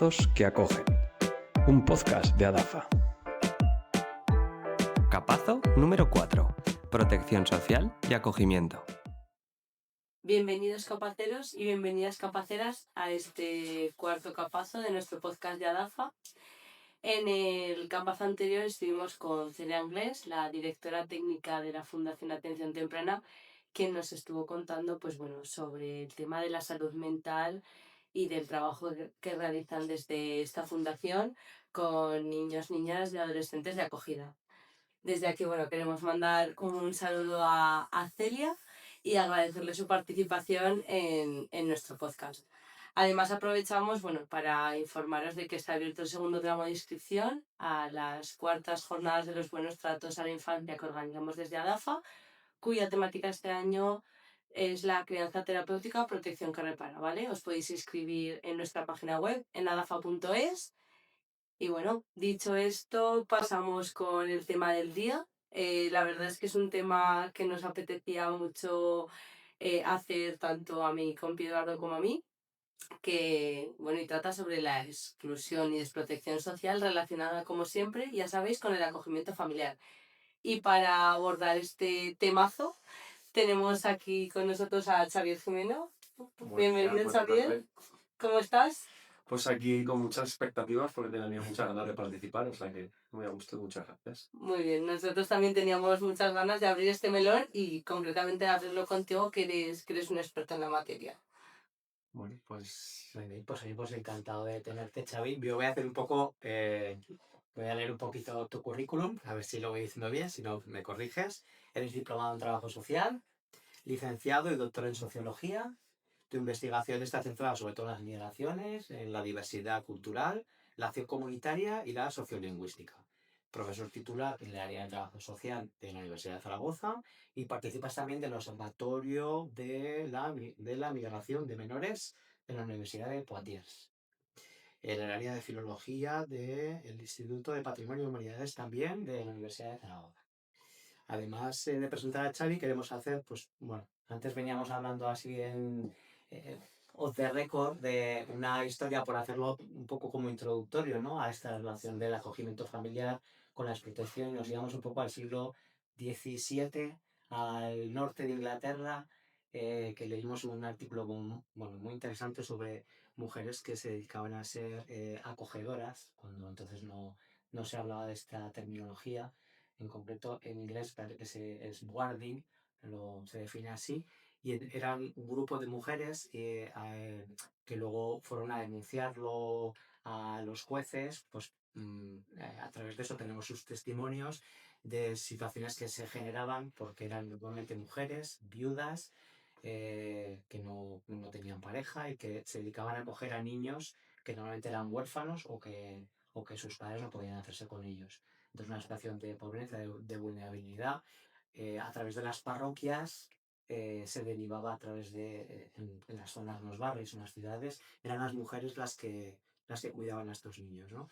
Capazos que acogen. Un podcast de Adafa. Capazo número 4. Protección social y acogimiento. Bienvenidos capaceros y bienvenidas capaceras a este cuarto capazo de nuestro podcast de Adafa. En el capazo anterior estuvimos con Celia Anglés, la directora técnica de la Fundación Atención Temprana, quien nos estuvo contando sobre el tema de la salud mental y del trabajo que realizan desde esta fundación con niños, niñas y adolescentes de acogida. Desde aquí, queremos mandar un saludo a Celia y agradecerle su participación en nuestro podcast. Además, aprovechamos para informaros de que está abierto el segundo tramo de inscripción a las cuartas jornadas de los buenos tratos a la infancia que organizamos desde Adafa, cuya temática este año es la crianza terapéutica, protección que repara, ¿vale? Os podéis inscribir en nuestra página web en adafa.es. Y bueno, dicho esto, pasamos con el tema del día. La verdad es que es un tema que nos apetecía mucho hacer tanto a mi compi Eduardo como a mí, y trata sobre la exclusión y desprotección social relacionada, como siempre, ya sabéis, con el acogimiento familiar. Y para abordar este temazo, tenemos aquí con nosotros a Xavier Jimeno. Bienvenido, Xavier. ¿Cómo estás? Pues aquí con muchas expectativas porque tenía muchas ganas de participar, o sea que me ha gustado, muchas gracias. Muy bien, nosotros también teníamos muchas ganas de abrir este melón y concretamente de abrirlo contigo, que eres un experto en la materia. Bueno, pues... Muy bien, pues encantado de tenerte, Xavi. Yo voy a hacer voy a leer un poquito tu currículum, a ver si lo voy diciendo bien, si no me corriges. Eres diplomado en trabajo social, licenciado y doctor en sociología. Tu investigación está centrada sobre todo en las migraciones, en la diversidad cultural, la acción comunitaria y la sociolingüística. Profesor titular en el área de trabajo social de la Universidad de Zaragoza y participas también del Observatorio de la Migración de Menores en la Universidad de Poitiers. En el área de filología del Instituto de Patrimonio y Humanidades también de la Universidad de Zaragoza. Además de presentar a Xavi, queremos hacer, antes veníamos hablando así eh, off the record de una historia por hacerlo un poco como introductorio, ¿no? A esta relación del acogimiento familiar con la desprotección y nos íbamos un poco al siglo XVII, al norte de Inglaterra, que leímos un artículo muy interesante sobre mujeres que se dedicaban a ser acogedoras, cuando entonces no se hablaba de esta terminología. En concreto, en inglés parece que es warding, se define así, y eran un grupo de mujeres que luego fueron a denunciarlo a los jueces. A través de eso tenemos sus testimonios de situaciones que se generaban porque eran normalmente mujeres viudas que no tenían pareja y que se dedicaban a acoger a niños que normalmente eran huérfanos o que sus padres no podían hacerse con ellos. Entonces, una situación de pobreza, de vulnerabilidad, a través de las parroquias se derivaba a través en las zonas, en los barrios, en las ciudades, eran las mujeres las que cuidaban a estos niños, ¿no?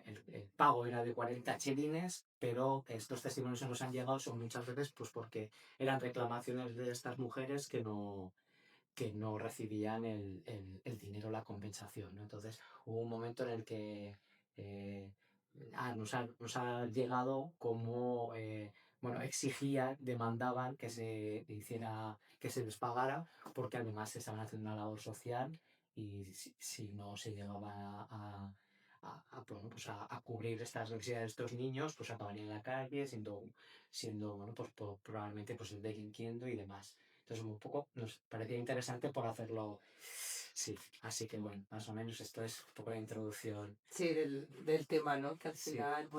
El pago era de 40 chelines, pero estos testimonios que nos han llegado son muchas veces porque eran reclamaciones de estas mujeres que no recibían el dinero, la compensación, ¿no? Entonces hubo un momento en el que nos ha llegado como exigían, demandaban que se hiciera, que se les pagara, porque además se estaban haciendo una labor social y si no se llegaba a cubrir estas necesidades de estos niños, pues acabarían en la calle siendo probablemente delinquiendo y demás. Entonces, un poco nos parecía interesante por hacerlo. Sí, así que más o menos esto es un poco la introducción. Sí, del tema, ¿no? Que al Sí. final,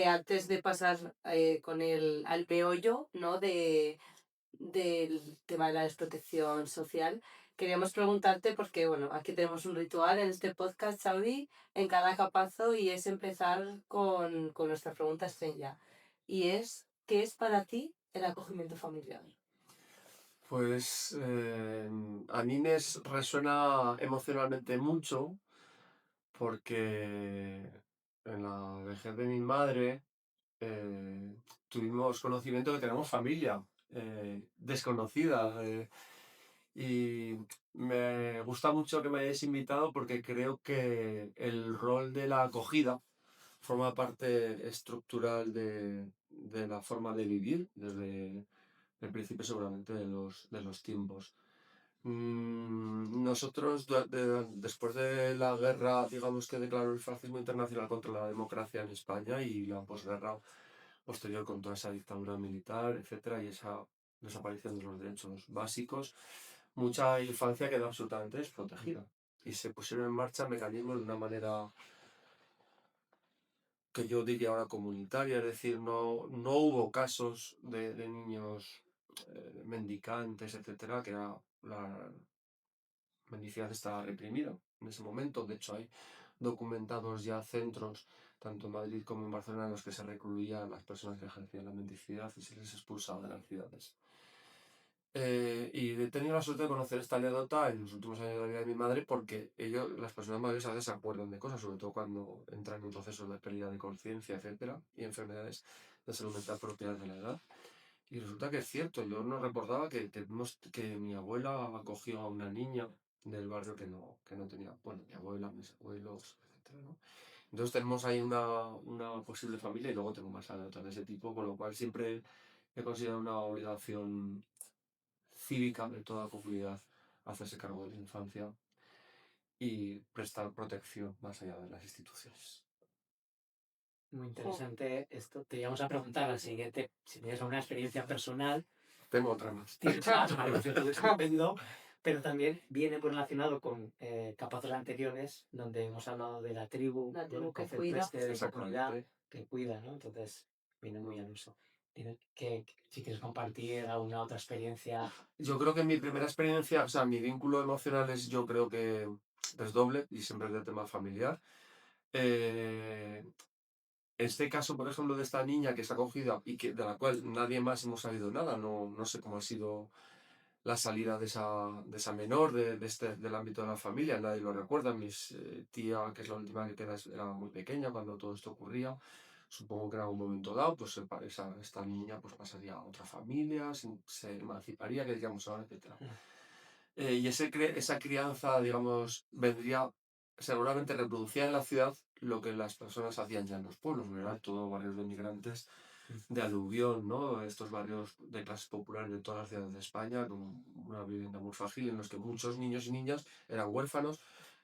antes de pasar al meollo, ¿no? Del tema de la desprotección social, queríamos preguntarte, porque aquí tenemos un ritual en este podcast, Xavi, en cada capazo, y es empezar con nuestra pregunta estrella. Y es, ¿qué es para ti el acogimiento familiar? Pues a mí me resuena emocionalmente mucho porque en la vejez de mi madre tuvimos conocimiento que tenemos familia desconocida Y me gusta mucho que me hayáis invitado porque creo que el rol de la acogida forma parte estructural de la forma de vivir desde el principio seguramente de los tiempos. Nosotros, después de la guerra, digamos que declaró el fascismo internacional contra la democracia en España y la posguerra posterior con toda esa dictadura militar, etcétera, y esa desaparición de los derechos básicos, mucha infancia quedó absolutamente desprotegida. Y se pusieron en marcha mecanismos de una manera que yo diría ahora comunitaria, es decir, no hubo casos de niños mendicantes, etcétera, que era la mendicidad estaba reprimida en ese momento. De hecho, hay documentados ya centros, tanto en Madrid como en Barcelona, en los que se recluían a las personas que ejercían la mendicidad y se les expulsaba de las ciudades. Y he tenido la suerte de conocer esta anécdota en los últimos años de la vida de mi madre porque las personas mayores a veces se acuerdan de cosas, sobre todo cuando entran en un proceso de pérdida de conciencia, etcétera, y enfermedades de salud mental propias de la edad. Y resulta que es cierto, yo no recordaba que mi abuela acogió a una niña del barrio que no tenía, bueno, mi abuela, mis abuelos, etcétera, ¿no? Entonces tenemos ahí una posible familia y luego tengo más anécdotas de ese tipo, con lo cual siempre he considerado una obligación cívica de toda comunidad hacerse cargo de la infancia y prestar protección más allá de las instituciones. Muy interesante esto. Te íbamos a preguntar al siguiente, si tienes alguna experiencia personal. Tengo otra más. Tienes más, vale, estupendo, pero también viene muy relacionado con capítulos anteriores, donde hemos hablado de la tribu, La tribu del que concepto cuida. este de comunidad Exactamente. que cuida, ¿no? Entonces, viene muy al uso. Si quieres compartir alguna otra experiencia. Yo creo que mi primera experiencia, o sea, mi vínculo emocional yo creo que es doble y siempre es de tema familiar. Eh, este caso, por ejemplo, de esta niña que es acogida y de la cual nadie más hemos sabido nada, no sé cómo ha sido la salida de esa menor del ámbito de la familia, nadie lo recuerda. Mis tía, que es la última que queda, era muy pequeña cuando todo esto ocurría. Supongo que en algún momento dado, pues esta niña pues, pasaría a otra familia, se emanciparía, que digamos ahora, etc. Y esa crianza, digamos, vendría seguramente reproducida en la ciudad lo que las personas hacían ya en los pueblos, ¿verdad? Todo barrios de migrantes de aluvión, ¿no? Estos barrios de clases populares de todas las ciudades de España, con una vivienda muy frágil en los que muchos niños y niñas eran huérfanos.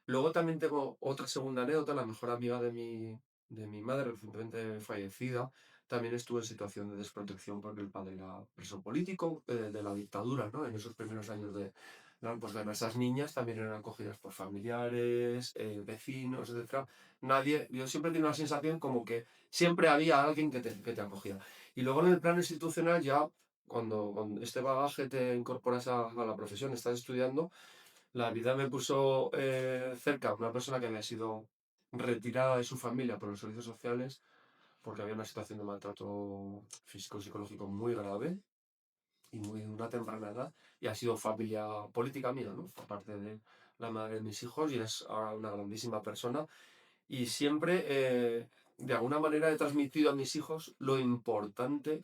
Luego también tengo otra segunda anécdota, la mejor amiga de mi madre, recientemente fallecida, también estuvo en situación de desprotección porque el padre era preso político de la dictadura, ¿no? En esos primeros años pues bueno, esas niñas también eran acogidas por familiares, vecinos, etc. Yo siempre tengo la sensación como que siempre había alguien que te acogía. Y luego en el plano institucional ya, cuando con este bagaje te incorporas a la profesión, estás estudiando, la vida me puso cerca una persona que había sido retirada de su familia por los servicios sociales porque había una situación de maltrato físico y psicológico muy grave y muy de una temprana edad, y ha sido familia política mía, ¿no? Aparte de la madre de mis hijos, y es ahora una grandísima persona. Y siempre, de alguna manera, he transmitido a mis hijos lo importante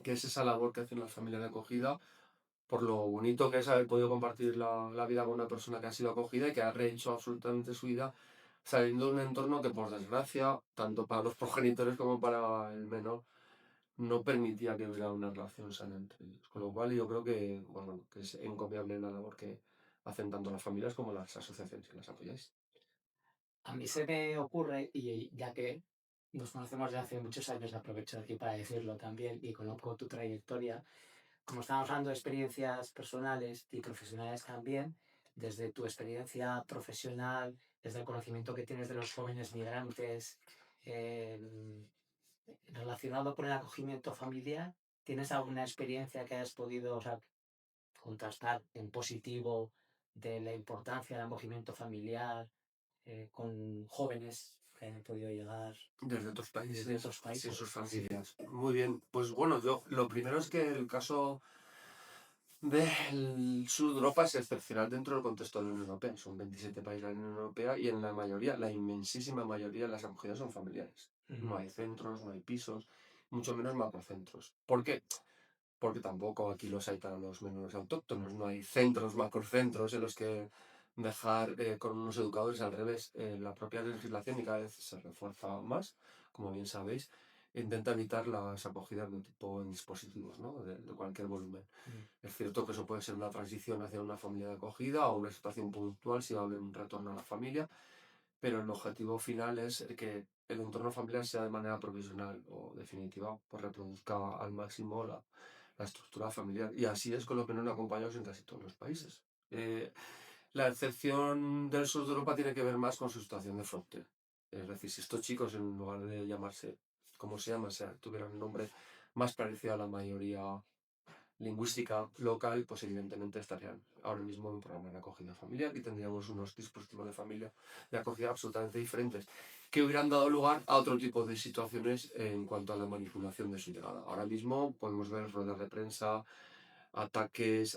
que es esa labor que hacen las familias de acogida, por lo bonito que es haber podido compartir la vida con una persona que ha sido acogida y que ha rehecho absolutamente su vida saliendo de un entorno que, por desgracia, tanto para los progenitores como para el menor, no permitía que hubiera una relación sana entre ellos. Con lo cual yo creo que, bueno, que es encomiable la labor que hacen tanto las familias como las asociaciones que las apoyáis. A mí se me ocurre, y ya que nos conocemos desde hace muchos años, aprovecho aquí para decirlo también, y conozco tu trayectoria, como estábamos hablando de experiencias personales y profesionales también, desde tu experiencia profesional, desde el conocimiento que tienes de los jóvenes migrantes, eh, relacionado con el acogimiento familiar, ¿tienes alguna experiencia que hayas podido, o sea, contrastar en positivo de la importancia del acogimiento familiar con jóvenes que hayan podido llegar Desde otros países, desde otros sin países? sus familias. Muy bien. Pues bueno, yo lo primero es que el caso del sur de Europa es excepcional dentro del contexto de la Unión Europea. Son 27 países de la Unión Europea y en la mayoría, la inmensísima mayoría de las acogidas son familiares. No hay centros, no hay pisos, mucho menos macrocentros. ¿Por qué? porque tampoco aquí los hay para los menores autóctonos, no hay centros, macrocentros en los que dejar con unos educadores. Al revés, la propia legislación, y cada vez se refuerza más, como bien sabéis, intenta evitar las acogidas de tipo en dispositivos, ¿no? De cualquier volumen. Es cierto que eso puede ser una transición hacia una familia de acogida o una situación puntual si va a haber un retorno a la familia, pero el objetivo final es que el entorno familiar sea de manera provisional o definitiva, pues reproduzca al máximo la estructura familiar. Y así es con los menores acompañados en casi todos los países. La excepción del sur de Europa tiene que ver más con su situación de frontera. Es decir, si estos chicos, en lugar de llamarse como se llama, o sea, tuvieran un nombre más parecido a la mayoría lingüística local, pues evidentemente estarían ahora mismo en un programa de acogida familiar y tendríamos unos dispositivos de familia de acogida absolutamente diferentes que hubieran dado lugar a otro tipo de situaciones en cuanto a la manipulación de su llegada. Ahora mismo podemos ver ruedas de prensa, ataques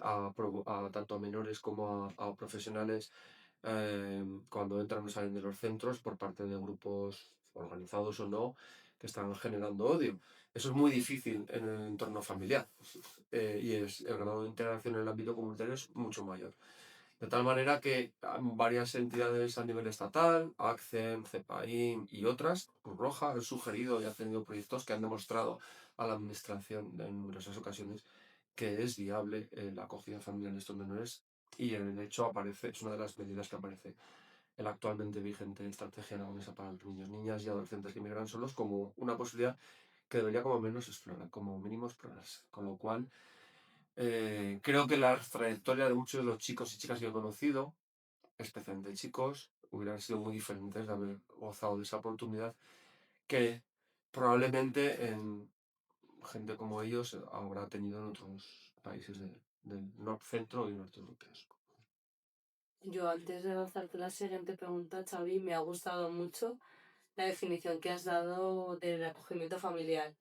tanto a menores como a profesionales cuando entran o salen de los centros por parte de grupos organizados o no que están generando odio. Eso es muy difícil en el entorno familiar y el grado de integración en el ámbito comunitario es mucho mayor. De tal manera que varias entidades a nivel estatal, ACCEM, CEPAIN y otras, Cruz Roja, han sugerido y han tenido proyectos que han demostrado a la Administración en numerosas ocasiones que es viable la acogida familiar de estos menores y en el hecho aparece, es una de las medidas que aparece en la actualmente vigente estrategia aragonesa para los niños, niñas y adolescentes que emigran solos como una posibilidad que debería como menos explorar, como mínimo explorarse. Con lo cual, creo que la trayectoria de muchos de los chicos y chicas que he conocido, especialmente chicos, hubieran sido muy diferentes de haber gozado de esa oportunidad que probablemente en gente como ellos habrá tenido en otros países del centro y norte europeos. Yo antes de lanzarte la siguiente pregunta, Xavi, me ha gustado mucho la definición que has dado del acogimiento familiar.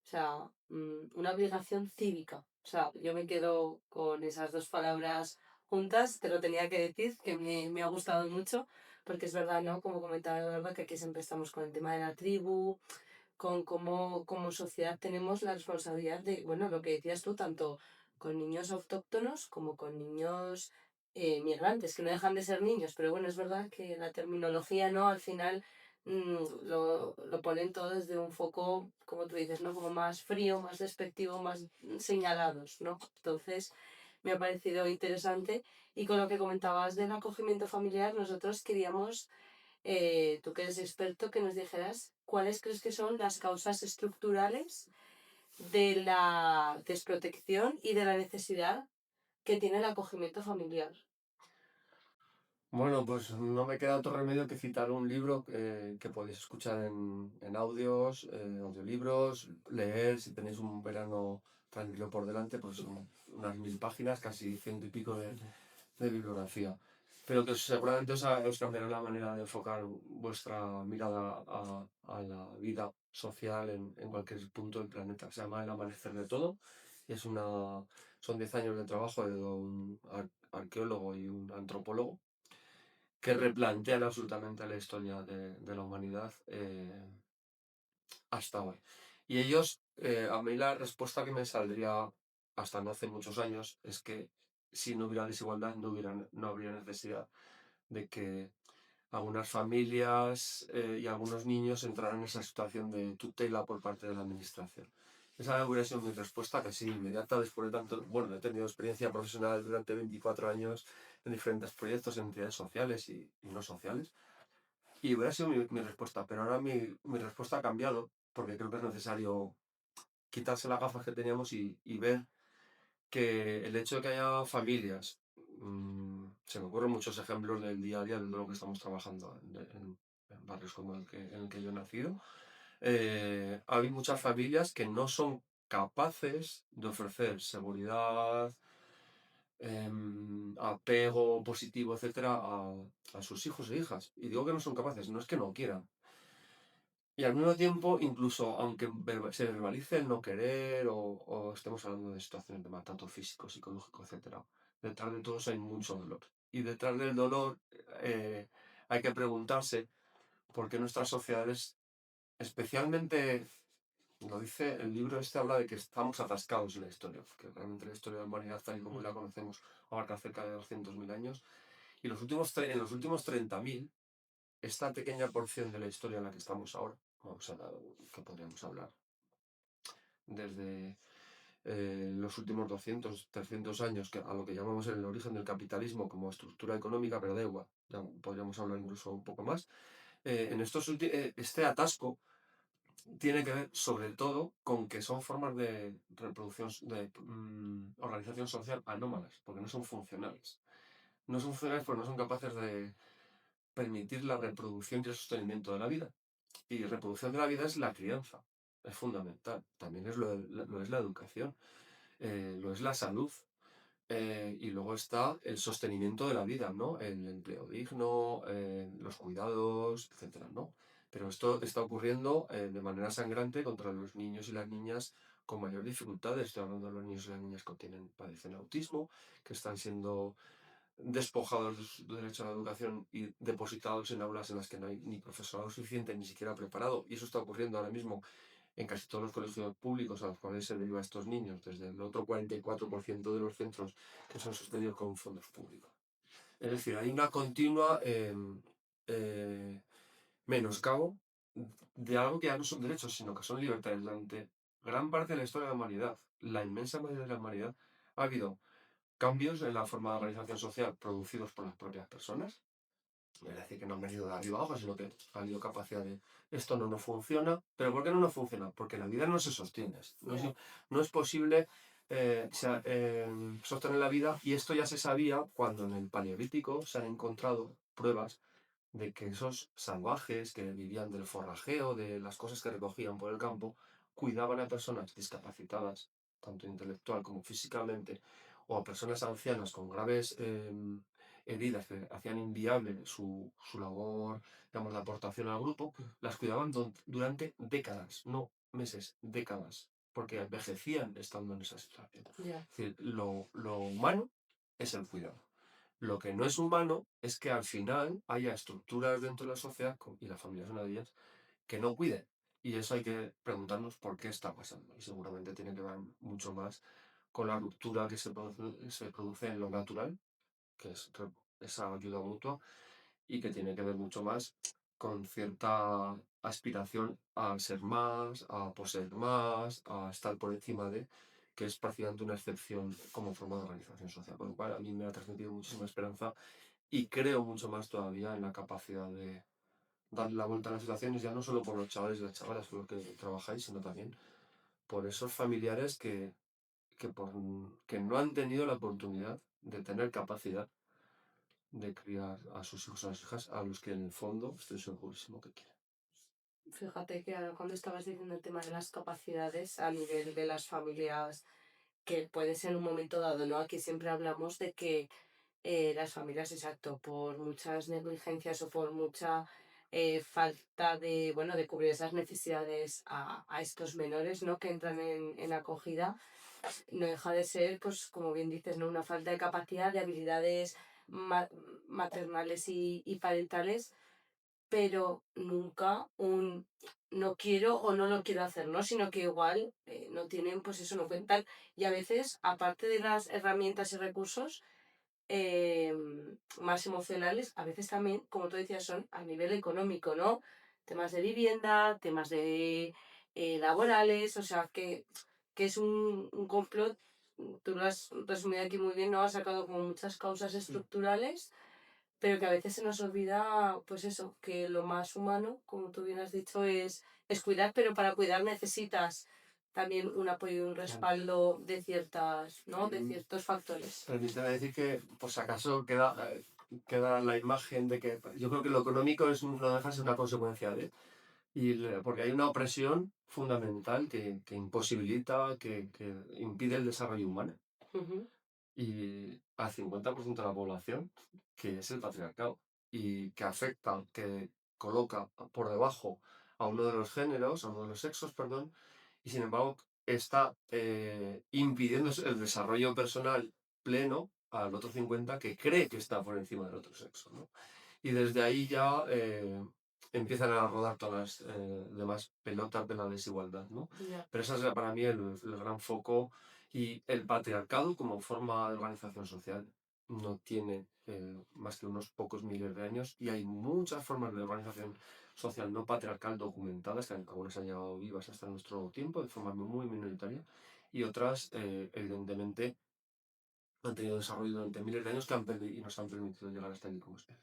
O sea, una obligación cívica. O sea, yo me quedo con esas dos palabras juntas, te lo tenía que decir, que me ha gustado mucho, porque es verdad, ¿no? Como comentaba Eduardo, que aquí siempre estamos con el tema de la tribu, con cómo como sociedad tenemos la responsabilidad de, bueno, lo que decías tú, tanto con niños autóctonos como con niños migrantes, que no dejan de ser niños, pero bueno, es verdad que la terminología, ¿no? Al final lo ponen todo desde un foco, como tú dices, ¿no? Como más frío, más despectivo, más señalados, ¿no? Entonces, me ha parecido interesante. Y con lo que comentabas del acogimiento familiar, nosotros queríamos tú que eres experto, que nos dijeras cuáles crees que son las causas estructurales de la desprotección y de la necesidad que tiene el acogimiento familiar. Bueno, pues no me queda otro remedio que citar un libro que podéis escuchar en audios, audiolibros, leer, si tenéis un verano tranquilo por delante, pues son unas 1000 páginas, casi ciento y pico de bibliografía. Pero que seguramente os cambiará la manera de enfocar vuestra mirada a la vida social en cualquier punto del planeta. Se llama El amanecer de todo y son 10 años de trabajo de un arqueólogo y un antropólogo que replantean absolutamente la historia de la humanidad hasta hoy. Y ellos, a mí la respuesta que me saldría hasta no hace muchos años es que si no hubiera desigualdad no habría necesidad de que algunas familias y algunos niños entraran en esa situación de tutela por parte de la administración. Esa hubiera sido mi respuesta casi inmediata después de tanto, bueno, he tenido experiencia profesional durante 24 años en diferentes proyectos, en entidades sociales y no sociales, y hubiera sido mi respuesta, pero ahora mi respuesta ha cambiado porque creo que es necesario quitarse las gafas que teníamos y ver que el hecho de que haya familias, se me ocurren muchos ejemplos del día a día de lo que estamos trabajando en barrios como en el que yo he nacido, hay muchas familias que no son capaces de ofrecer seguridad, apego positivo, etcétera, a sus hijos e hijas. Y digo que no son capaces, no es que no quieran. Y al mismo tiempo, incluso aunque se verbalice el no querer o estemos hablando de situaciones de maltrato físico, psicológico, etcétera, detrás de todo eso hay mucho dolor. Y detrás del dolor hay que preguntarse por qué nuestras sociedades, especialmente Lo dice, el libro este habla de que estamos atascados en la historia, porque realmente la historia de la humanidad tal y como la conocemos abarca cerca de 200.000 años, y en los últimos 30.000, esta pequeña porción de la historia en la que estamos ahora, que podríamos hablar desde los últimos 200, 300 años, a lo que llamamos el origen del capitalismo como estructura económica, pero da igual, ya podríamos hablar incluso un poco más. Este atasco tiene que ver sobre todo con que son formas de reproducción, de organización social anómalas, porque no son funcionales. No son funcionales porque no son capaces de permitir la reproducción y el sostenimiento de la vida. Y reproducción de la vida es la crianza, es fundamental. También lo es la educación, lo es la salud. Y luego está el sostenimiento de la vida, ¿no? El empleo digno, los cuidados, etcétera, ¿no? Pero esto está ocurriendo de manera sangrante contra los niños y las niñas con mayor dificultades. Estoy hablando de los niños y las niñas que padecen autismo, que están siendo despojados de su derecho a la educación y depositados en aulas en las que no hay ni profesorado suficiente, ni siquiera preparado. Y eso está ocurriendo ahora mismo en casi todos los colegios públicos a los cuales se deriva a estos niños, desde el otro 44% de los centros que son sostenidos con fondos públicos. Es decir, hay una continua menoscabo de algo que ya no son derechos, sino que son libertades. Durante gran parte de la historia de la humanidad, la inmensa mayoría de la humanidad, ha habido cambios en la forma de organización social producidos por las propias personas. Es decir, que no han venido de arriba abajo, sino que ha habido capacidad de esto no nos funciona. ¿Pero por qué no nos funciona? Porque la vida no se sostiene. No es posible sostener la vida, y esto ya se sabía cuando en el Paleolítico se han encontrado pruebas de que esos salvajes que vivían del forrajeo, de las cosas que recogían por el campo, cuidaban a personas discapacitadas, tanto intelectual como físicamente, o a personas ancianas con graves heridas que hacían inviable su labor, digamos, la aportación al grupo, las cuidaban durante décadas, no meses, décadas, porque envejecían estando en esa situación. Ya. Es decir, lo humano es el cuidado. Lo que no es humano es que al final haya estructuras dentro de la sociedad, y la familia es una de ellas, que no cuiden. Y eso hay que preguntarnos por qué está pasando. Y seguramente tiene que ver mucho más con la ruptura que se produce en lo natural, que es esa ayuda mutua, y que tiene que ver mucho más con cierta aspiración a ser más, a poseer más, a estar por encima de, que es prácticamente una excepción como forma de organización social. Por lo cual a mí me ha transmitido muchísima esperanza y creo mucho más todavía en la capacidad de darle la vuelta a las situaciones, ya no solo por los chavales y las chavalas con los que trabajáis, sino también por esos familiares que no han tenido la oportunidad de tener capacidad de criar a sus hijos, a las hijas, a los que en el fondo estoy segurísimo que quieren. Fíjate que ahora cuando estabas diciendo el tema de las capacidades a nivel de las familias, que puede ser en un momento dado, ¿no? Aquí siempre hablamos de que las familias, exacto, por muchas negligencias o por mucha falta de, bueno, de cubrir esas necesidades a estos menores, ¿no? Que entran en acogida, no deja de ser, pues como bien dices, ¿no? Una falta de capacidad, de habilidades ma- maternales y parentales, pero nunca un no quiero o no lo quiero hacer, ¿no? Sino que igual no tienen, pues eso, no cuentan. Y a veces, aparte de las herramientas y recursos eh, más emocionales, a veces también, como tú decías, son a nivel económico, ¿no? Temas de vivienda, temas de laborales, o sea, que es un complot. Tú lo has resumido aquí muy bien, ¿no? Has sacado como muchas causas estructurales, pero que a veces se nos olvida, pues eso, que lo más humano, como tú bien has dicho, es cuidar, pero para cuidar necesitas también un apoyo y un respaldo de ciertas, ¿no? De ciertos factores. Permíteme decir que, pues acaso queda la imagen de que yo creo que lo económico no deja de ser una consecuencia de, porque hay una opresión fundamental que imposibilita, que impide el desarrollo humano. Ujú. Y al 50% de la población, que es el patriarcado, y que afecta, que coloca por debajo a uno de los géneros, a uno de los sexos, perdón, y sin embargo está impidiendo el desarrollo personal pleno al otro 50 que cree que está por encima del otro sexo, ¿no? Y desde ahí ya empiezan a rodar todas las demás pelotas de la desigualdad, ¿no? Ya. Pero ese es para mí el gran foco, y el patriarcado como forma de organización social no tiene más que unos pocos miles de años, y hay muchas formas de organización social no patriarcal documentadas, que algunas han llegado vivas hasta nuestro tiempo de forma muy minoritaria, y otras evidentemente han tenido desarrollo durante miles de años y nos han permitido llegar hasta aquí como especie.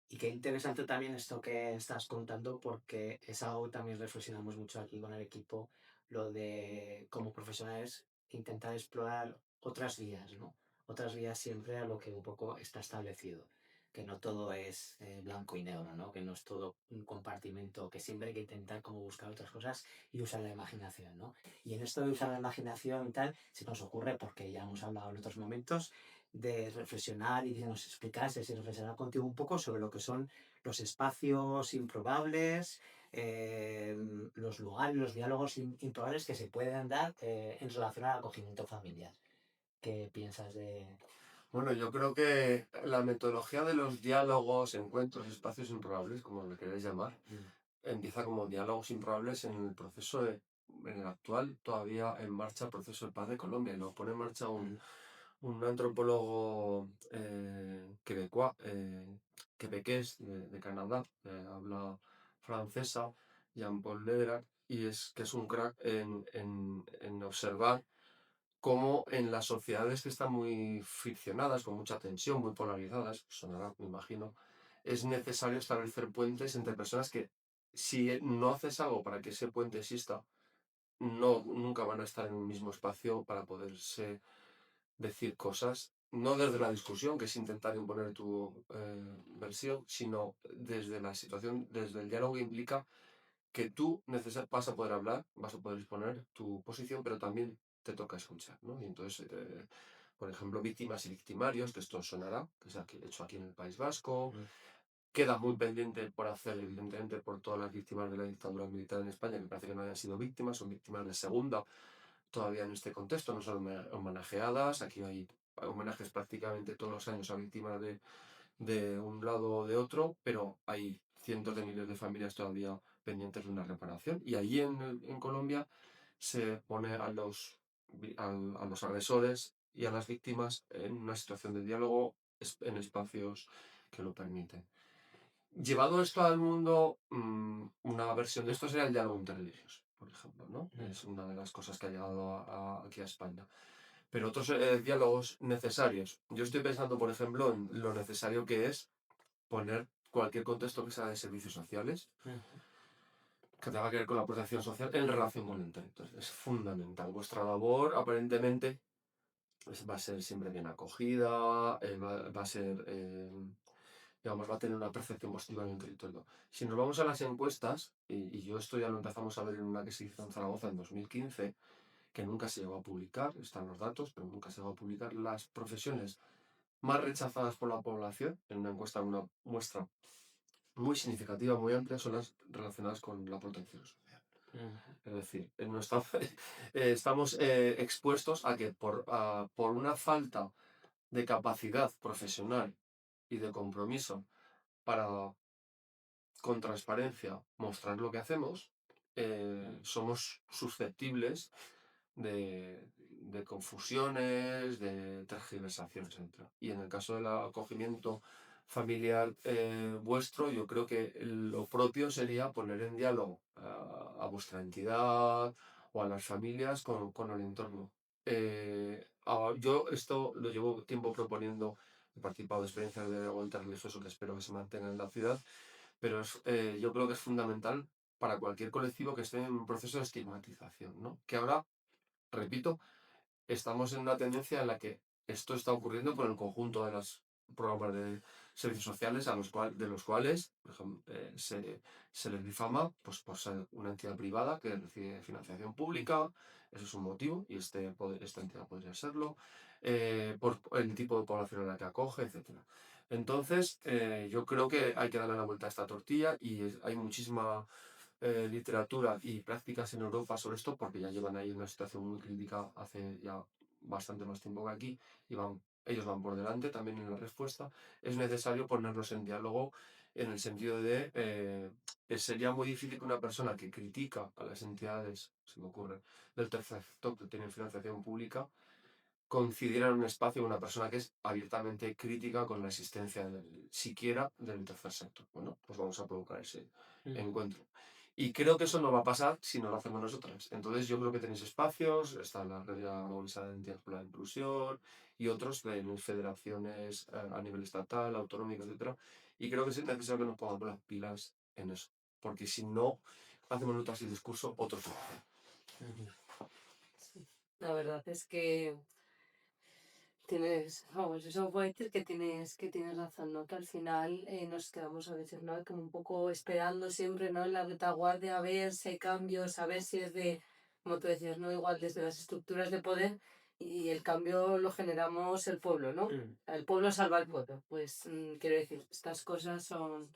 Y qué interesante también esto que estás contando, porque es algo que también reflexionamos mucho aquí con el equipo, lo de como profesionales intentar explorar otras vías, ¿no? Otras vías siempre a lo que un poco está establecido, que no todo es blanco y negro, ¿no? Que no es todo un compartimento, que siempre hay que intentar como buscar otras cosas y usar la imaginación, ¿no? Y en esto de usar la imaginación y tal, se nos ocurre, porque ya hemos hablado en otros momentos, de reflexionar y que nos explicases y reflexionar contigo un poco sobre lo que son los espacios improbables, los lugares, los diálogos improbables que se pueden dar en relación al acogimiento familiar. ¿Qué piensas de...? Bueno, yo creo que la metodología de los diálogos, encuentros, espacios improbables, como lo queréis llamar, empieza como diálogos improbables en el proceso en el actual, todavía en marcha, proceso de paz de Colombia, y lo pone en marcha un antropólogo quebecois, quebequés de Canadá, de habla francesa, Jean-Paul Lederach, y que es un crack en observar cómo en las sociedades que están muy friccionadas, con mucha tensión, muy polarizadas, sonará, me imagino, es necesario establecer puentes entre personas que, si no haces algo para que ese puente exista, nunca van a estar en un mismo espacio para poderse decir cosas, no desde la discusión, que es intentar imponer tu versión, sino desde la situación, desde el diálogo, que implica que tú vas a poder hablar, vas a poder exponer tu posición, pero también te toca escuchar, ¿no? Y entonces, por ejemplo, víctimas y victimarios, que esto sonará, que es hecho aquí en el País Vasco, queda muy pendiente por hacer, evidentemente, por todas las víctimas de la dictadura militar en España, que parece que no hayan sido víctimas, son víctimas de segunda, todavía en este contexto, no son homenajeadas. Aquí hay homenajes prácticamente todos los años a víctimas de un lado o de otro, pero hay cientos de miles de familias todavía pendientes de una reparación. Y allí en Colombia se pone a los agresores y a las víctimas en una situación de diálogo en espacios que lo permiten. Llevado esto al mundo, una versión de esto sería el diálogo interreligioso, por ejemplo, ¿no? Es una de las cosas que ha llegado aquí a España. Pero otros diálogos necesarios. Yo estoy pensando, por ejemplo, en lo necesario que es poner cualquier contexto que sea de servicios sociales, que tenga que ver con la protección social, en relación con el territorio. Es fundamental. Vuestra labor, aparentemente, va a ser siempre bien acogida, va a ser, digamos, va a tener una percepción positiva en el territorio. Si nos vamos a las encuestas, y yo esto ya lo empezamos a ver en una que se hizo en Zaragoza en 2015, que nunca se llegó a publicar, están los datos, pero nunca se llegó a publicar, las profesiones más rechazadas por la población, en una encuesta, una muestra muy significativa, muy amplia, son las relacionadas con la protección social. Es decir, estamos expuestos a que por una falta de capacidad profesional y de compromiso para, con transparencia, mostrar lo que hacemos, somos susceptibles de confusiones, de tergiversaciones, etc. Y en el caso del acogimiento familiar vuestro, yo creo que lo propio sería poner en diálogo a vuestra entidad o a las familias con el entorno. Yo esto lo llevo tiempo proponiendo, he participado de experiencias de diálogo interreligioso que espero que se mantengan en la ciudad, pero yo creo que es fundamental para cualquier colectivo que esté en un proceso de estigmatización, ¿no? Que ahora, repito, estamos en una tendencia en la que esto está ocurriendo por el conjunto de los programas de servicios sociales de los cuales, por ejemplo, se les difama, pues, por ser una entidad privada que recibe financiación pública. Eso es un motivo, y esta entidad podría serlo, por el tipo de población a la que acoge, etc. Entonces, yo creo que hay que darle la vuelta a esta tortilla, y hay muchísima literatura y prácticas en Europa sobre esto, porque ya llevan ahí una situación muy crítica hace ya bastante más tiempo que aquí, y ellos van por delante también en la respuesta. Es necesario ponernos en diálogo en el sentido de sería muy difícil que una persona que critica a las entidades, se me ocurre, del tercer sector que tienen financiación pública, coincidiera en un espacio con una persona que es abiertamente crítica con la existencia siquiera del tercer sector. Bueno, pues vamos a provocar ese encuentro. Y creo que eso no va a pasar si no lo hacemos nosotras. Entonces yo creo que tenéis espacios, está la Red Movilizada de Entidades por la Inclusión y otros de federaciones a nivel estatal, autonómico, etcétera. Y creo que es necesario que nos pongamos las pilas en eso. Porque si no hacemos nosotras el discurso, otros lo hacen. La verdad es que tienes, vamos, eso puede decir que tienes razón, ¿no? Que al final nos quedamos a veces, ¿no? Como un poco esperando siempre, ¿no? En la retaguardia a ver si hay cambios, a ver si es de, como tú decías, ¿no? Igual desde las estructuras de poder y el cambio lo generamos el pueblo, ¿no? El pueblo salva al pueblo. Pues quiero decir, estas cosas son,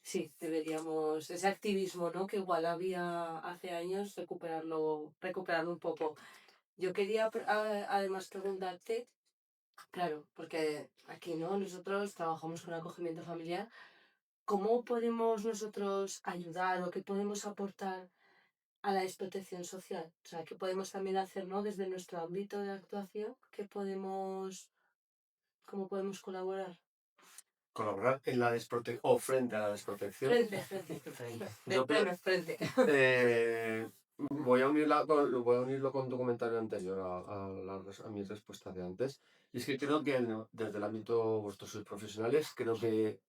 sí, deberíamos, ese activismo, ¿no? Que igual había hace años, recuperarlo un poco. Yo quería además preguntarte. Claro, porque aquí no, nosotros trabajamos con acogimiento familiar. ¿Cómo podemos nosotros ayudar o qué podemos aportar a la desprotección social? O sea, ¿qué podemos también hacer, ¿no? Desde nuestro ámbito de actuación, cómo podemos colaborar? Colaborar en la desprotección o frente a la desprotección. Frente. Yo Frente. voy a unirlo con tu comentario anterior a mi respuesta de antes. Y es que creo que desde el ámbito, vosotros sois profesionales, creo que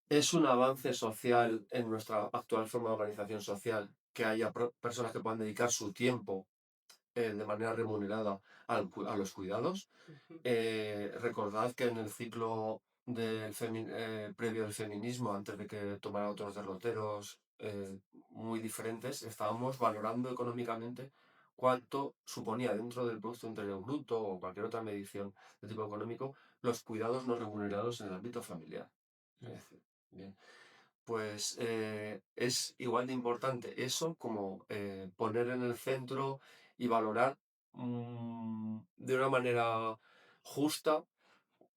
es un avance social en nuestra actual forma de organización social que haya personas que puedan dedicar su tiempo de manera remunerada a los cuidados. Recordad que en el ciclo previo del feminismo, antes de que tomara otros derroteros muy diferentes, estábamos valorando económicamente cuánto suponía dentro del Producto Interior Bruto o cualquier otra medición de tipo económico los cuidados no remunerados en el ámbito familiar. Es decir, bien, pues es igual de importante eso como poner en el centro y valorar de una manera justa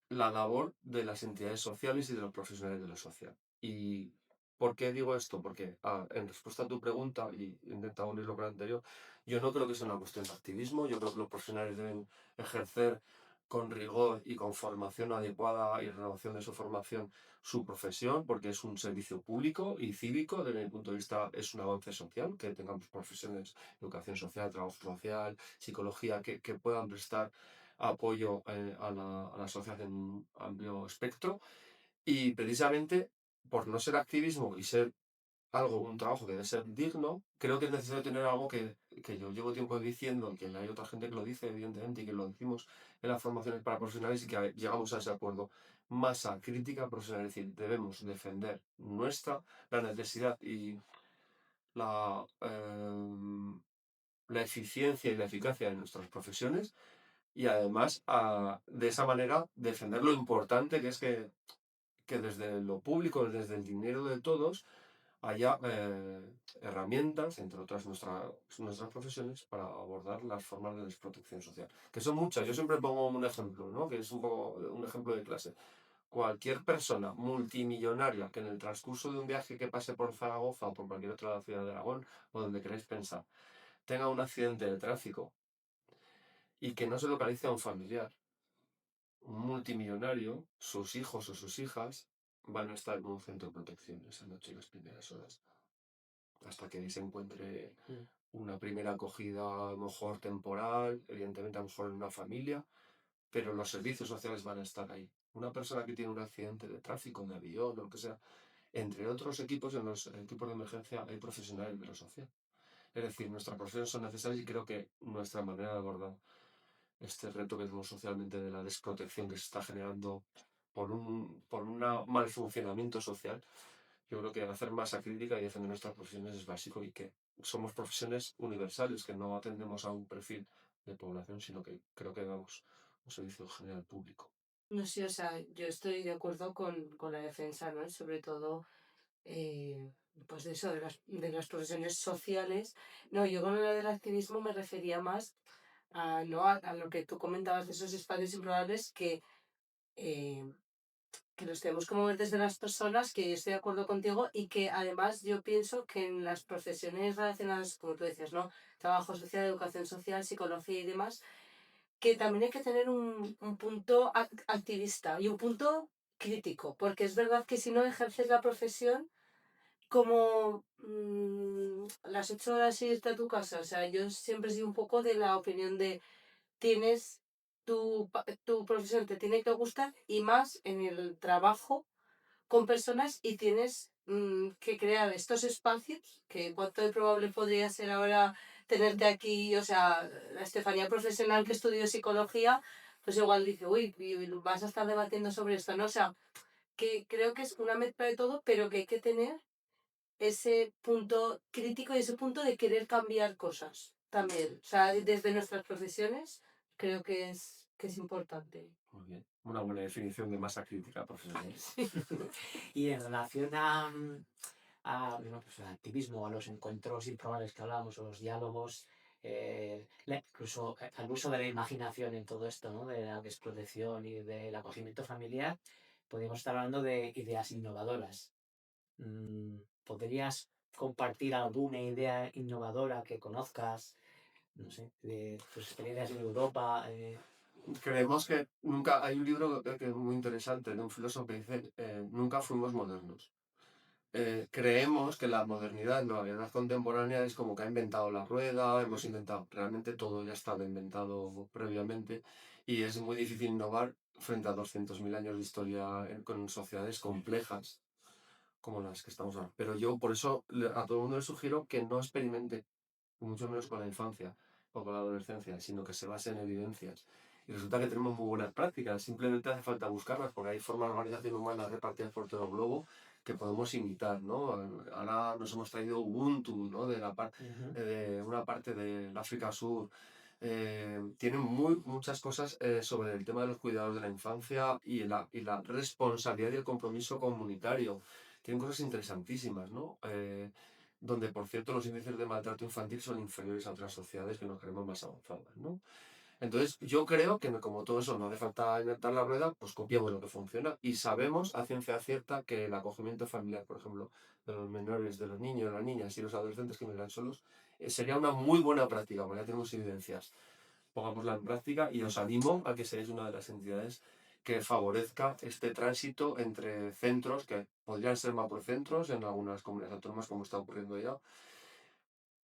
la labor de las entidades sociales y de los profesionales de lo social. ¿Y por qué digo esto? Porque en respuesta a tu pregunta, y he intentado unirlo con lo anterior, yo no creo que sea una cuestión de activismo, yo creo que los profesionales deben ejercer con rigor y con formación adecuada y renovación de su formación su profesión, porque es un servicio público y cívico, desde mi punto de vista es un avance social, que tengamos profesiones, educación social, trabajo social, psicología, que puedan prestar apoyo a la sociedad en un amplio espectro. Y precisamente por no ser activismo y ser un trabajo que debe ser digno, creo que es necesario tener algo que yo llevo tiempo diciendo, que hay otra gente que lo dice, evidentemente, y que lo decimos en las formaciones para profesionales y que llegamos a ese acuerdo. Masa crítica profesional, es decir, debemos defender la necesidad y la, la eficiencia y la eficacia de nuestras profesiones y además de esa manera defender lo importante que es que desde lo público, desde el dinero de todos, haya herramientas, entre otras nuestras profesiones, para abordar las formas de desprotección social, que son muchas. Yo siempre pongo un ejemplo, ¿no? Que es un poco un ejemplo de clase. Cualquier persona multimillonaria que en el transcurso de un viaje que pase por Zaragoza o por cualquier otra ciudad de Aragón, o donde queráis pensar, tenga un accidente de tráfico y que no se localice a un familiar, un multimillonario, sus hijos o sus hijas van a estar en un centro de protección esa noche, las primeras horas, hasta que se encuentre una primera acogida, a lo mejor temporal, evidentemente a lo mejor en una familia, pero los servicios sociales van a estar ahí. Una persona que tiene un accidente de tráfico, de avión, o lo que sea, entre otros equipos, en los equipos de emergencia hay profesionales de lo social. Es decir, nuestras profesiones son necesarias y creo que nuestra manera de abordar este reto que tenemos socialmente de la desprotección que se está generando por un mal funcionamiento social, yo creo que hacer masa crítica y defender nuestras profesiones es básico y que somos profesiones universales, que no atendemos a un perfil de población, sino que creo que damos un servicio general público. No sé, o sea, yo estoy de acuerdo con la defensa, ¿no? Y sobre todo, eh, pues de eso, de las profesiones sociales. No, yo con lo del activismo me refería más ¿no? a lo que tú comentabas de esos espacios improbables que, eh, que los tenemos que mover desde las personas, que estoy de acuerdo contigo, y que además yo pienso que en las profesiones relacionadas, como tú decías, ¿no? Trabajo social, educación social, psicología y demás, que también hay que tener un punto activista y un punto crítico, porque es verdad que si no ejerces la profesión como las 8 horas irte a tu casa, o sea, yo siempre he sido un poco de la opinión de tienes tu profesión te tiene que gustar y más en el trabajo con personas y tienes que crear estos espacios, que cuánto de probable podría ser ahora tenerte aquí, o sea, la Estefanía profesional que estudió psicología, pues igual dice, uy, y vas a estar debatiendo sobre esto, ¿no? O sea, que creo que es una mezcla de todo, pero que hay que tener ese punto crítico y ese punto de querer cambiar cosas también. O sea, desde nuestras profesiones creo que es importante. Muy bien. Una buena definición de masa crítica profesional. Y en relación bueno, pues, al activismo, a los encuentros improbables que hablábamos, o los diálogos, incluso al uso de la imaginación en todo esto, ¿no? De la desprotección y del acogimiento familiar, podríamos estar hablando de ideas innovadoras. ¿Podrías compartir alguna idea innovadora que conozcas, no sé, de tus experiencias en Europa? Creemos que nunca, hay un libro que es muy interesante de un filósofo que dice, nunca fuimos modernos. Creemos que la modernidad, la edad contemporánea es como que ha inventado la rueda, hemos inventado, realmente todo ya estaba inventado previamente y es muy difícil innovar frente a 200.000 años de historia con sociedades complejas como las que estamos ahora. Pero yo por eso a todo el mundo le sugiero que no experimente, mucho menos con la infancia o con la adolescencia, sino que se base en evidencias. Y resulta que tenemos muy buenas prácticas, simplemente hace falta buscarlas, porque hay formas de organización humana repartidas por todo el globo que podemos imitar, ¿no? Ahora nos hemos traído Ubuntu, ¿no? De una parte del África Sur. Tienen muchas cosas sobre el tema de los cuidados de la infancia y la responsabilidad y el compromiso comunitario. Tienen cosas interesantísimas, ¿no? Donde, por cierto, los índices de maltrato infantil son inferiores a otras sociedades que nos creemos más avanzadas, ¿no? Entonces, yo creo que como todo eso no hace falta inventar la rueda, pues copiamos lo que funciona y sabemos a ciencia cierta que el acogimiento familiar, por ejemplo, de los menores, de los niños, las niñas y los adolescentes que migran solos, sería una muy buena práctica, porque ya tenemos evidencias. Pongámosla en práctica y os animo a que seáis una de las entidades que favorezca este tránsito entre centros, que podrían ser macrocentros en algunas comunidades autónomas, como está ocurriendo ya,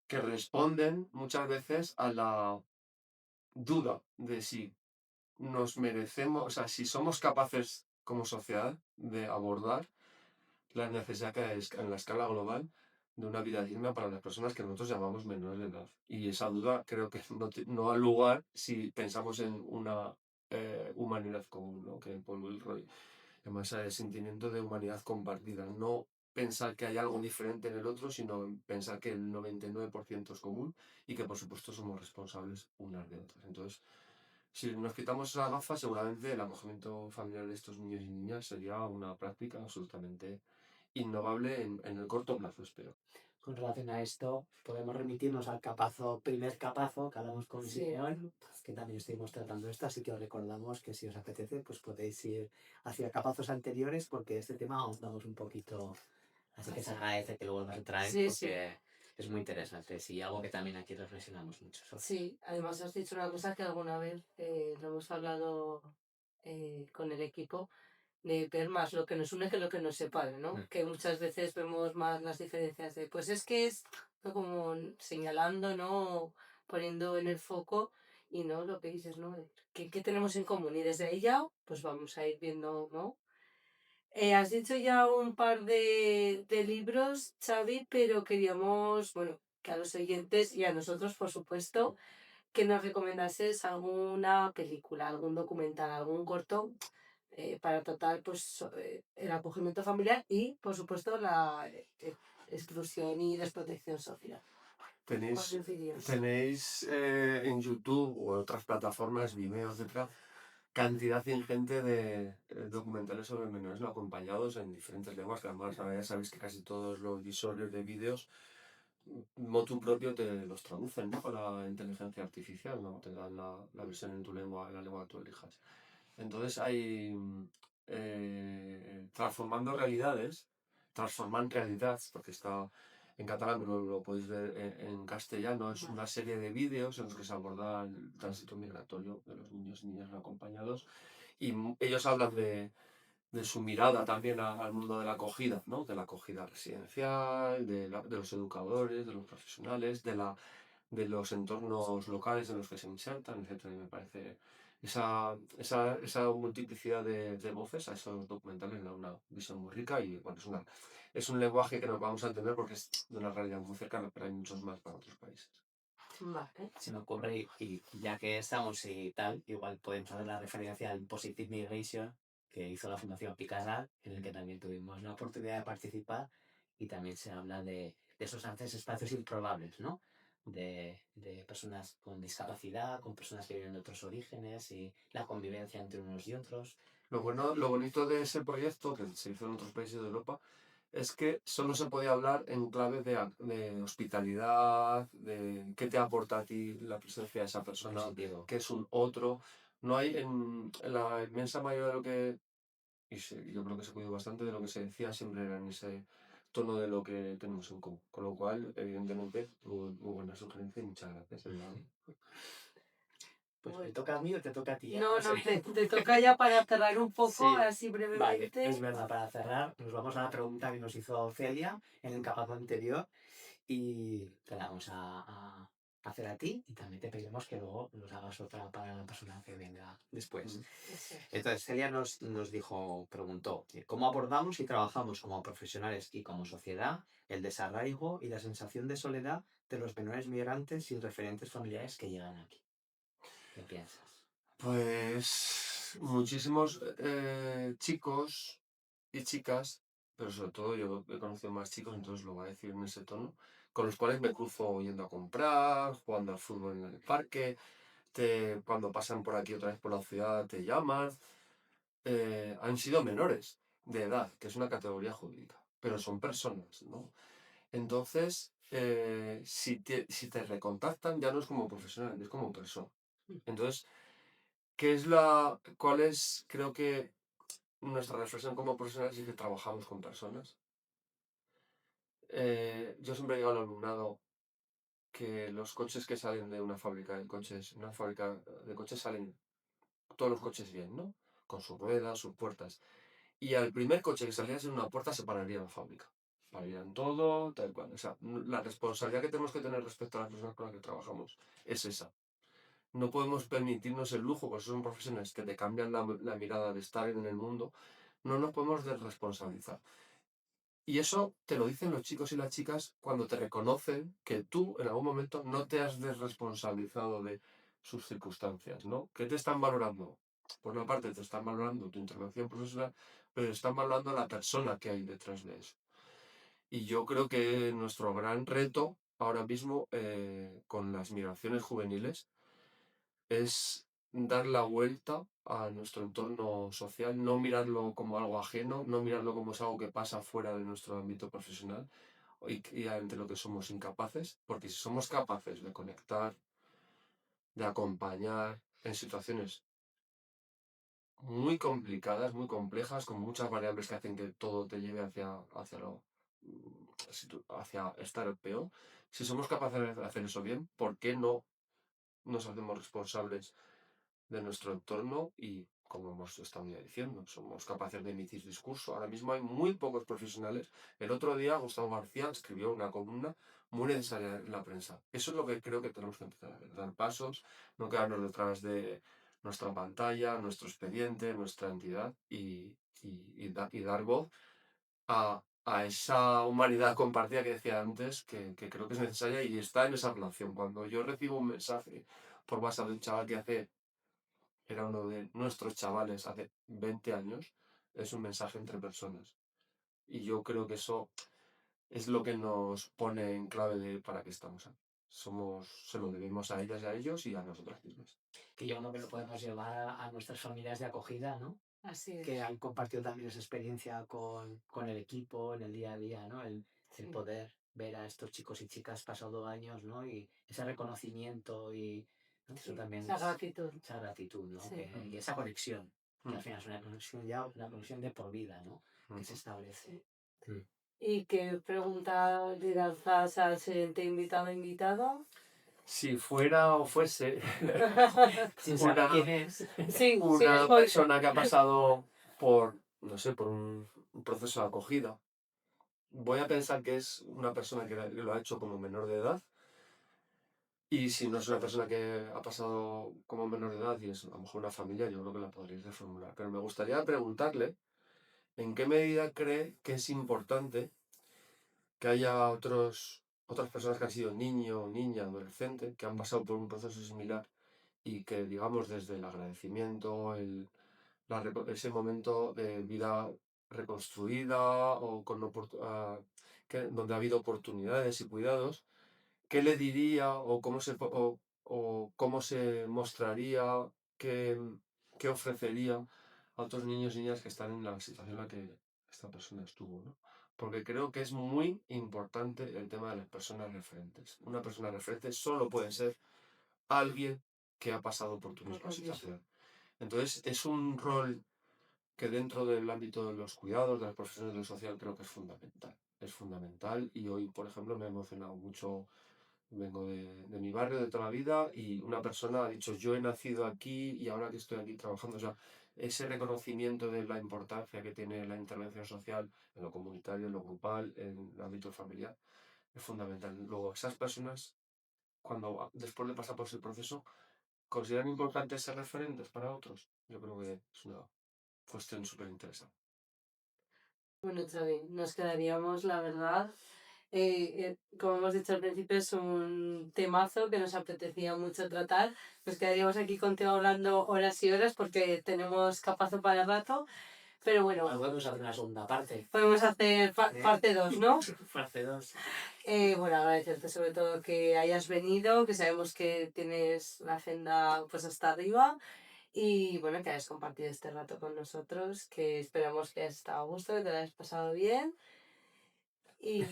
que responden muchas veces a la duda de si nos merecemos, o sea, si somos capaces como sociedad de abordar la necesidad que hay en la escala global de una vida digna para las personas que nosotros llamamos menores de edad. Y esa duda creo que no ha lugar si pensamos en una humanidad común, ¿no? Que Paul Gilroy llama ese sentimiento de humanidad compartida. No pensar que hay algo diferente en el otro, sino pensar que el 99% es común y que por supuesto somos responsables unas de otras. Entonces, si nos quitamos esa gafa, seguramente el acogimiento familiar de estos niños y niñas sería una práctica absolutamente innovable en el corto plazo, espero. Con relación a esto, podemos remitirnos al primer capazo que hablamos con Sí. Simeón, que también estuvimos tratando esto, así que os recordamos que si os apetece, pues podéis ir hacia capazos anteriores, porque este tema ahondamos un poquito, así que se agradece que lo vuelvas a traer, Sí, porque es muy interesante, sí, algo que también aquí reflexionamos mucho sobre. Sí, además has dicho una cosa que alguna vez lo hemos hablado con el equipo, de ver más lo que nos une que lo que nos separa, ¿no? Que muchas veces vemos más las diferencias de, pues es que es, ¿no? Como señalando, ¿no? Poniendo en el foco y no lo que dices, ¿no? ¿Qué tenemos en común? Y desde ahí ya, pues vamos a ir viendo, ¿no? Has dicho ya un par de libros, Xavi, pero queríamos, bueno, que a los oyentes y a nosotros, por supuesto, que nos recomendases alguna película, algún documental, algún corto para tratar pues, el acogimiento familiar y, por supuesto, la exclusión y desprotección social. Tenéis, ¿Cuál dirías? tenéis en YouTube o en otras plataformas, Vimeo, etcétera, cantidad ingente de documentales sobre menores no acompañados en diferentes lenguas, que además ahora ya sabéis que casi todos los visores de vídeos motu propio te los traducen, ¿no? Con la inteligencia artificial, ¿no? Te dan la versión en tu lengua, en la lengua que tú elijas. Entonces hay transformando realidades, transforman realidades, porque está en catalán, pero lo podéis ver en castellano. Es una serie de vídeos en los que se aborda el tránsito migratorio de los niños y niñas no acompañados, y ellos hablan de su mirada también al mundo de la acogida, ¿no? De la acogida residencial, de los educadores, de los profesionales, de los entornos locales en los que se insertan, etcétera. Y me parece esa multiplicidad de voces a esos documentales le da una visión muy rica, y bueno, es un lenguaje que nos vamos a entender porque es de una realidad muy cercana, pero hay muchos más para otros países. Vale. Se me ocurre, y ya que estamos y tal, igual podemos hacer la referencia al Positive Migration que hizo la Fundación Picasal, en el que también tuvimos la oportunidad de participar, y también se habla de esos antes espacios improbables, ¿no? De personas con discapacidad, con personas que vienen de otros orígenes y la convivencia entre unos y otros. Lo bonito de ese proyecto, que se hizo en otros países de Europa, es que solo se podía hablar en clave de hospitalidad, de qué te aporta a ti la presencia de esa persona, Positivo. que es un otro. No hay en la inmensa mayoría de lo que, yo creo que se cuidó bastante de lo que se decía, siempre era en ese tono de lo que tenemos en común. Con lo cual, evidentemente, muy buena sugerencia y muchas gracias. Pues Bueno. ¿me toca a mí o te toca a ti? No, sé. te toca ya para cerrar un poco, Sí, así Vale, brevemente. es verdad, para cerrar, nos vamos a la pregunta que nos hizo Celia en el capítulo anterior, y te la vamos a hacer a ti, y también te pediremos que luego nos hagas otra para la persona que venga después. Eso es. Entonces, Celia nos preguntó, ¿cómo abordamos y trabajamos como profesionales y como sociedad el desarraigo y la sensación de soledad de los menores migrantes y referentes familiares que llegan aquí? ¿Qué piensas? Pues muchísimos chicos y chicas, pero sobre todo yo he conocido más chicos, entonces lo voy a decir en ese tono, con los cuales me cruzo yendo a comprar, jugando al fútbol en el parque, cuando pasan por aquí otra vez por la ciudad te llaman. Han sido menores de edad, que es una categoría jurídica, pero son personas, ¿no? Entonces, si te recontactan, ya no es como profesional, es como persona. Entonces, cuál es, creo que nuestra reflexión como profesionales es que trabajamos con personas? Yo siempre digo al alumnado que los coches que salen de una fábrica de coches salen todos los coches bien, ¿no? Con sus ruedas, sus puertas. Y al primer coche que saliese en una puerta se pararía la fábrica. Pararían todo, tal cual. O sea, la responsabilidad que tenemos que tener respecto a las personas con las que trabajamos es esa. No podemos permitirnos el lujo, porque son profesiones que te cambian la mirada de estar en el mundo. No nos podemos desresponsabilizar. Y eso te lo dicen los chicos y las chicas cuando te reconocen que tú en algún momento no te has desresponsabilizado de sus circunstancias, ¿no? ¿Qué te están valorando? Por una parte te están valorando tu intervención profesional, pero están valorando a la persona que hay detrás de eso. Y yo creo que nuestro gran reto ahora mismo con las migraciones juveniles es dar la vuelta a nuestro entorno social, no mirarlo como algo ajeno, no mirarlo como es algo que pasa fuera de nuestro ámbito profesional y ante lo que somos incapaces, porque si somos capaces de conectar, de acompañar en situaciones muy complicadas, muy complejas, con muchas variables que hacen que todo te lleve hacia estar peor, si somos capaces de hacer eso bien, ¿por qué no nos hacemos responsables de nuestro entorno? Y como hemos estado ya diciendo, somos capaces de emitir discurso. Ahora mismo hay muy pocos profesionales. El otro día Gustavo García escribió una columna muy necesaria en la prensa. Eso es lo que creo que tenemos que empezar a hacer, dar pasos, no quedarnos detrás de nuestra pantalla, nuestro expediente, nuestra entidad, y dar voz a esa humanidad compartida que decía antes, que creo que es necesaria y está en esa relación. Cuando yo recibo un mensaje por WhatsApp de un chaval que era uno de nuestros chavales hace 20 años, es un mensaje entre personas. Y yo creo que eso es lo que nos pone en clave de para qué estamos aquí. Se lo debemos a ellas y a ellos y a nosotras mismas. Que yo creo que lo podemos llevar a nuestras familias de acogida, ¿no? Así es. Que han compartido también esa experiencia con el equipo en el día a día, ¿no? El Sí. poder ver a estos chicos y chicas pasado años, ¿no? Y ese reconocimiento y ¿no? Eso Sí, también esa gratitud. esa gratitud, ¿no? Sí. Y esa conexión. Que al final es una conexión ya, una conexión de por vida, ¿no? Que se establece. ¿Y qué pregunta le lanzas al siguiente invitado o invitada? Si fuera o fuese Sin saber una, quién es. Sí, una persona que ha pasado por, no sé, por un proceso de acogida, voy a pensar que es una persona que lo ha hecho como menor de edad. Y si no es una persona que ha pasado como menor de edad y es a lo mejor una familia, yo creo que la podréis reformular. Pero me gustaría preguntarle en qué medida cree que es importante que haya otras personas que han sido niño, niña, adolescente, que han pasado por un proceso similar y que, digamos, desde el agradecimiento, ese momento de vida reconstruida o donde ha habido oportunidades y cuidados, ¿qué le diría o cómo se mostraría, qué, qué ofrecería a otros niños y niñas que están en la situación en la que esta persona estuvo, ¿no? Porque creo que es muy importante el tema de las personas referentes. Una persona referente solo puede ser alguien que ha pasado por tu misma situación. Entonces, es un rol que dentro del ámbito de los cuidados, de las profesiones de lo social, creo que es fundamental. Es fundamental y hoy, por ejemplo, me ha emocionado mucho. Vengo de mi barrio de toda la vida y una persona ha dicho, yo he nacido aquí y ahora que estoy aquí trabajando, o sea, ese reconocimiento de la importancia que tiene la intervención social en lo comunitario, en lo grupal, en el ámbito familiar, es fundamental. Luego, esas personas, después de pasar por ese proceso, consideran importantes ser referentes para otros. Yo creo que es una cuestión súper interesante. Bueno, Xavi, nos quedaríamos, la verdad. Como hemos dicho al principio, es un temazo que nos apetecía mucho tratar. Nos quedaríamos aquí contigo hablando horas y horas porque tenemos capazo para el rato. Pero bueno, Podemos hacer una segunda parte. podemos hacer parte 2, ¿no? Parte 2. Bueno, agradecerte sobre todo que hayas venido, que sabemos que tienes la agenda pues hasta arriba. Y bueno, que hayas compartido este rato con nosotros, que esperamos que hayas estado a gusto, que te lo hayas pasado bien. Y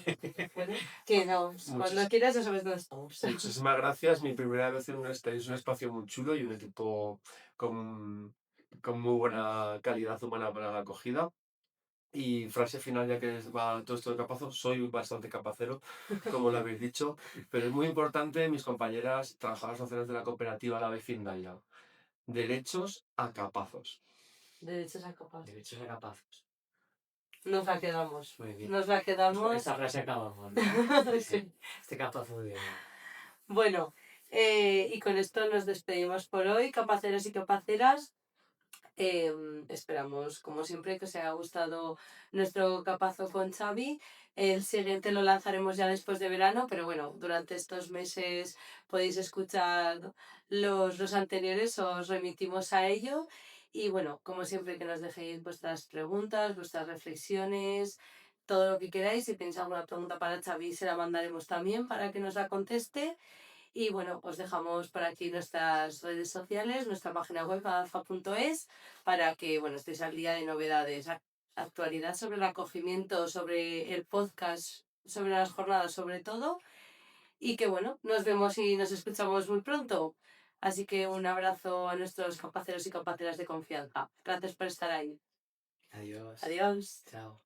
bueno, que cuando quieras ya sabes dónde estamos. Muchísimas gracias. Mi primera vez en es un espacio muy chulo y un equipo con muy buena calidad humana para la acogida. Y frase final, ya que va todo esto de capazo, soy bastante capacero, como lo habéis dicho, pero es muy importante, mis compañeras, trabajadoras sociales de la cooperativa La Vecindad, derechos a capazos. Derechos a capaz. Derechos a capazos. Nos la quedamos. Muy bien. Nos la quedamos. Esta frase acabamos, ¿no? Sí. Este capazo muy bien. Bueno, y con esto nos despedimos por hoy, capaceros y capaceras. Esperamos, como siempre, que os haya gustado nuestro capazo con Xavi. El siguiente lo lanzaremos ya después de verano, pero bueno, durante estos meses podéis escuchar los anteriores, os remitimos a ello. Y bueno, como siempre, que nos dejéis vuestras preguntas, vuestras reflexiones, todo lo que queráis. Si tenéis alguna pregunta para Xavi, se la mandaremos también para que nos la conteste. Y bueno, os dejamos por aquí nuestras redes sociales, nuestra página web adalfa.es para que bueno, estéis al día de novedades, actualidad sobre el acogimiento, sobre el podcast, sobre las jornadas, sobre todo. Y que bueno, nos vemos y nos escuchamos muy pronto. Así que un abrazo a nuestros capaceros y capaceras de confianza. Gracias por estar ahí. Adiós. Adiós. Chao.